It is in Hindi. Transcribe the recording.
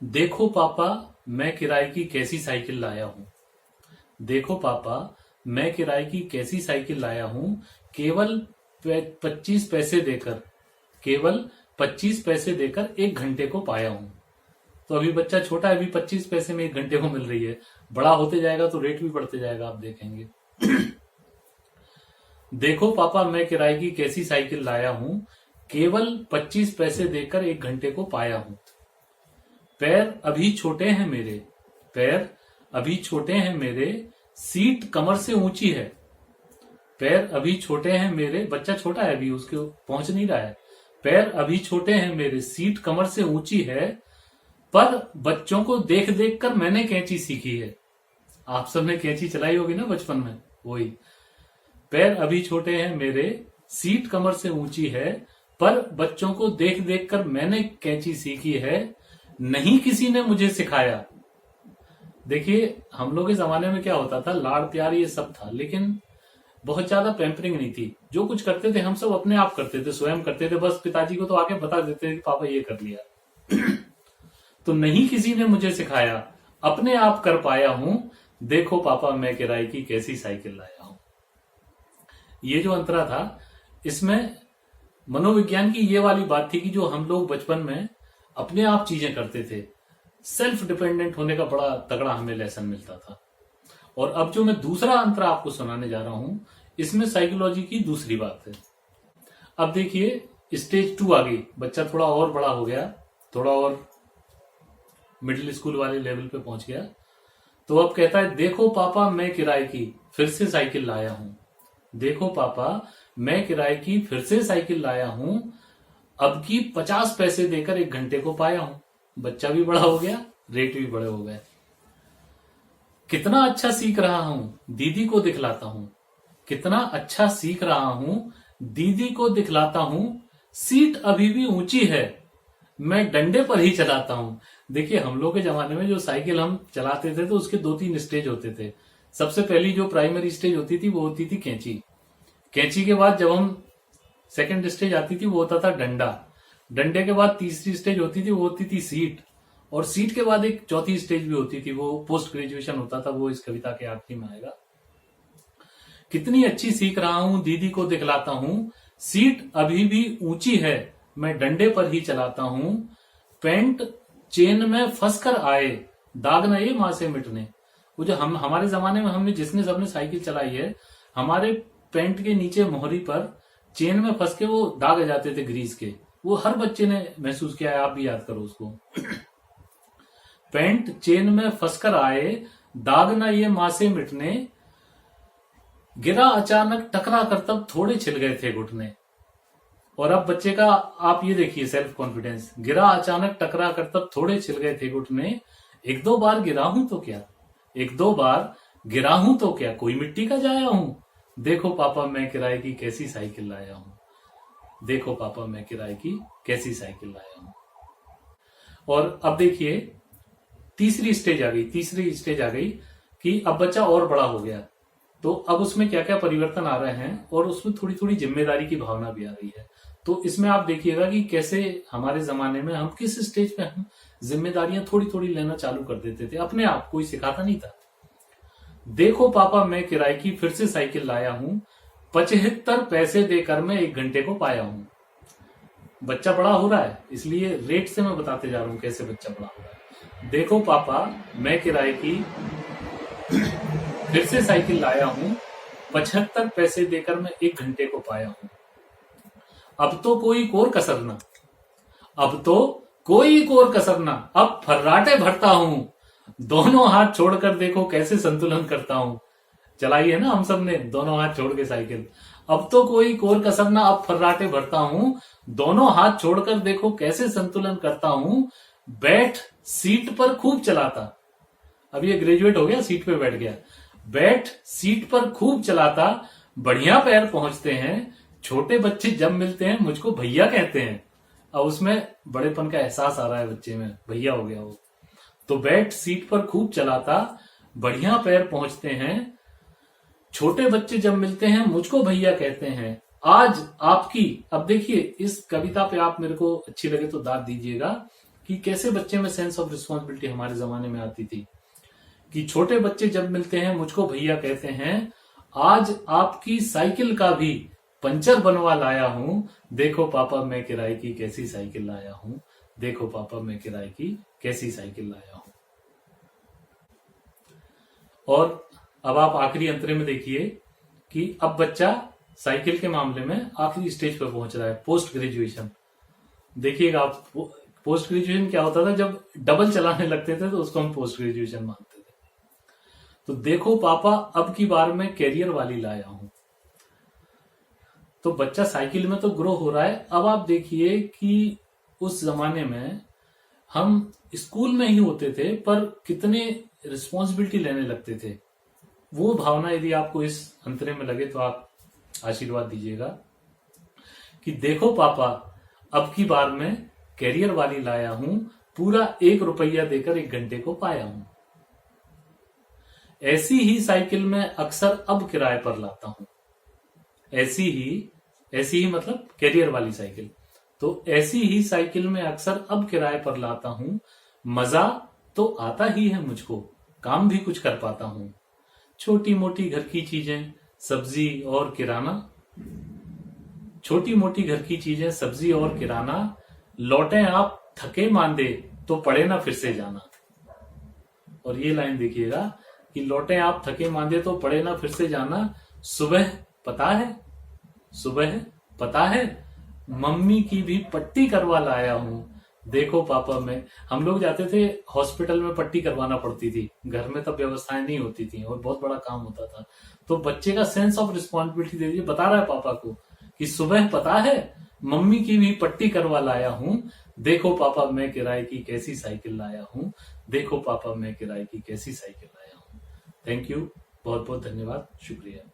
देखो पापा, मैं किराए की कैसी साइकिल लाया हूं। देखो पापा, मैं किराए की कैसी साइकिल लाया हूं। केवल 25 पैसे देकर, केवल 25 पैसे देकर 1 घंटे को पाया हूं। तो अभी बच्चा छोटा है, अभी 25 पैसे में 1 घंटे को मिल रही है। बड़ा होते जाएगा तो रेट भी बढ़ते जाएगा, आप देखेंगे। देखो पापा, मैं किराए की कैसी साइकिल लाया हूं। केवल 25 पैसे देकर 1 घंटे को पाया हूं। पैर अभी छोटे हैं मेरे, पैर अभी छोटे हैं मेरे, सीट कमर से ऊंची है। पैर अभी छोटे हैं मेरे, बच्चा छोटा है, अभी उसके पहुंच नहीं रहा है। पैर अभी छोटे हैं मेरे, सीट कमर से ऊंची है, पर बच्चों को देख देख कर मैंने कैंची सीखी है। आप सबने कैंची चलाई होगी ना बचपन में, वही। पैर अभी छोटे हैं मेरे, सीट कमर से ऊंची है, पर बच्चों को देख देख कर मैंने कैंची सीखी है, नहीं किसी ने मुझे सिखाया। देखिए, हम लोग के जमाने में क्या होता था, लाड़ प्यार ये सब था, लेकिन बहुत ज्यादा पैम्परिंग नहीं थी। जो कुछ करते थे हम सब अपने आप करते थे, स्वयं करते थे। बस पिताजी को तो आके बता देते थे कि पापा ये कर लिया। तो नहीं किसी ने मुझे सिखाया, अपने आप कर पाया हूं। देखो पापा, मैं किराए की कैसी साइकिल लाया हूं। ये जो अंतरा था, इसमें मनोविज्ञान की ये वाली बात थी कि जो हम लोग बचपन में अपने आप चीजें करते थे, सेल्फ डिपेंडेंट होने का बड़ा तगड़ा हमें लेसन मिलता था। और अब जो मैं दूसरा अंतर आपको सुनाने जा रहा हूं, इसमें साइकोलॉजी की दूसरी बात है। अब देखिए, स्टेज 2 आ गई, बच्चा थोड़ा और बड़ा हो गया, थोड़ा और मिडिल स्कूल वाले लेवल पे पहुंच गया। तो अब कहता है, देखो पापा, मैं किराए की फिर से साइकिल लाया हूं। देखो पापा, मैं किराए की फिर से साइकिल लाया हूं। अब की 50 पैसे देकर 1 घंटे को पाया हूं। बच्चा भी बड़ा हो गया, रेट भी बड़े हो गए। कितना अच्छा सीख रहा हूं, दीदी को दिखलाता हूं। कितना अच्छा सीख रहा हूं, दीदी को दिखलाता हूं। सीट अभी भी ऊंची है, मैं डंडे पर ही चलाता हूं। देखिए, हम लोग के जमाने में जो साइकिल हम चलाते थे तो उसके 2-3 स्टेज होते थे। सबसे पहली जो प्राइमरी स्टेज होती थी वो होती थी कैंची। कैंची के बाद जब हम सेकंड स्टेज आती थी वो होता था डंडा। डंडे के बाद तीसरी स्टेज होती थी, वो होती थी सीट। और सीट के बाद एक चौथी स्टेज भी होती थी, वो पोस्ट ग्रेजुएशन होता था, वो इस कविता के आखिरी में आएगा। कितनी अच्छी सीख रहा हूं, दीदी को दिखलाता हूं। सीट अभी भी ऊंची है, मैं डंडे पर ही चलाता हूं। पैंट चेन में फंस कर आए, दाग ना ये मां से मिटने। वो जो हमारे जमाने में हमने जिसने सबने साइकिल चलाई है, हमारे पैंट के नीचे मोहरी पर चेन में फंस के वो दाग आ जाते थे ग्रीस के। वो हर बच्चे ने महसूस किया है, आप भी याद करो उसको। पैंट चेन में फंसकर आए, दाग ना ये मां से मिटने। गिरा अचानक टकरा कर तब थोड़े छिल गए थे घुटने। और अब बच्चे का आप ये देखिए सेल्फ कॉन्फिडेंस। गिरा अचानक टकरा कर तब थोड़े छिल गए थे घुटने। 1-2 बार गिरा हूं तो क्या, 1-2 बार गिरा हूं तो क्या, कोई मिट्टी का जाया हूं। देखो पापा, मैं किराए की कैसी साइकिल लाया हूं। देखो पापा, मैं किराए की कैसी साइकिल लाया हूं। और अब देखिए, तीसरी स्टेज आ गई कि अब बच्चा और बड़ा हो गया। तो अब उसमें क्या क्या परिवर्तन आ रहे हैं, और उसमें थोड़ी थोड़ी जिम्मेदारी की भावना भी आ रही है। तो इसमें आप देखिएगा कि कैसे हमारे जमाने में हम किस स्टेज पे हम जिम्मेदारियां थोड़ी थोड़ी लेना चालू कर देते थे अपने आप, कोई सिखाता नहीं था। देखो पापा, मैं किराए की फिर से साइकिल लाया हूं। 75 पैसे देकर मैं 1 घंटे को पाया हूं। बच्चा बड़ा हो रहा है, इसलिए रेट से मैं बताते जा रहा हूं कैसे बच्चा बड़ा हो रहा है। देखो पापा, मैं किराए की फिर से साइकिल लाया हूं। 75 पैसे देकर मैं 1 घंटे को पाया हूं। अब तो कोई कोर कसर ना, अब तो कोई कोर कसर ना, अब फर्राटे भरता हूं। दोनों हाथ छोड़कर देखो कैसे संतुलन करता हूं। चलाई है ना हम सब ने दोनों हाथ छोड़ के साइकिल। अब तो कोई कोर कसर ना, अब फर्राटे भरता हूं। दोनों हाथ छोड़कर देखो कैसे संतुलन करता हूं। बैठ सीट पर खूब चलाता। अब ये ग्रेजुएट हो गया, सीट पे बैठ गया। बैठ सीट पर खूब चलाता, बढ़िया पैर पहुंचते हैं। छोटे बच्चे जब मिलते हैं मुझको भैया कहते हैं। अब उसमें बड़ेपन का एहसास आ रहा है बच्चे में, भैया हो गया वो। तो बैठ सीट पर खूब चलाता, बढ़िया पैर पहुंचते हैं। छोटे बच्चे जब मिलते हैं मुझको भैया कहते हैं। आज आपकी, अब देखिए इस कविता पे आप मेरे को अच्छी लगे तो दाद दीजिएगा। कि कैसे बच्चे में सेंस ऑफ रिस्पॉन्सिबिलिटी हमारे जमाने में आती थी कि छोटे बच्चे जब मिलते हैं मुझको भैया कहते हैं, आज आपकी साइकिल का भी पंचर बनवा लाया हूं, देखो पापा मैं किराए की कैसी साइकिल लाया हूं, देखो पापा मैं किराए की कैसी साइकिल लाया हूं। और अब आप आखिरी अंतरे में देखिए कि अब बच्चा साइकिल के मामले में आखिरी स्टेज पर पहुंच रहा है, पोस्ट ग्रेजुएशन। देखिएगा आप, पोस्ट ग्रेजुएशन क्या होता था, जब डबल चलाने लगते थे तो उसको हम पोस्ट ग्रेजुएशन मानते थे। तो देखो पापा अब की बार मैं कैरियर वाली लाया हूं। तो बच्चा साइकिल में तो ग्रो हो रहा है। अब आप देखिए कि उस जमाने में हम स्कूल में ही होते थे पर कितने रिस्पॉन्सिबिलिटी लेने लगते थे। वो भावना यदि आपको इस अंतरे में लगे तो आप आशीर्वाद दीजिएगा कि देखो पापा अब की बार मैं कैरियर वाली लाया हूं, पूरा 1 रुपया देकर 1 घंटे को पाया हूं। ऐसी ही साइकिल मैं अक्सर अब किराए पर लाता हूं। ऐसी ही मतलब कैरियर वाली साइकिल। तो ऐसी ही साइकिल में अक्सर अब किराए पर लाता हूं, मजा तो आता ही है मुझको, काम भी कुछ कर पाता हूं। छोटी मोटी घर की चीजें, सब्जी और किराना, छोटी मोटी घर की चीजें, सब्जी और किराना, लौटे आप थके मांदे तो पड़े ना फिर से जाना। और ये लाइन देखिएगा कि लौटे आप थके मांदे तो पड़े ना फिर से जाना। सुबह पता है मम्मी की भी पट्टी करवा लाया हूं, देखो पापा मैं। हम लोग जाते थे हॉस्पिटल में, पट्टी करवाना पड़ती थी, घर में तब व्यवस्थाएं नहीं होती थी और बहुत बड़ा काम होता था। तो बच्चे का सेंस ऑफ रिस्पॉन्सिबिलिटी दे दीजिए, बता रहा है पापा को कि सुबह पता है मम्मी की भी पट्टी करवा लाया हूं, देखो पापा मैं किराए की कैसी साइकिल लाया हूं, देखो पापा मैं किराए की कैसी साइकिल लाया हूं। थैंक यू, बहुत बहुत धन्यवाद, शुक्रिया।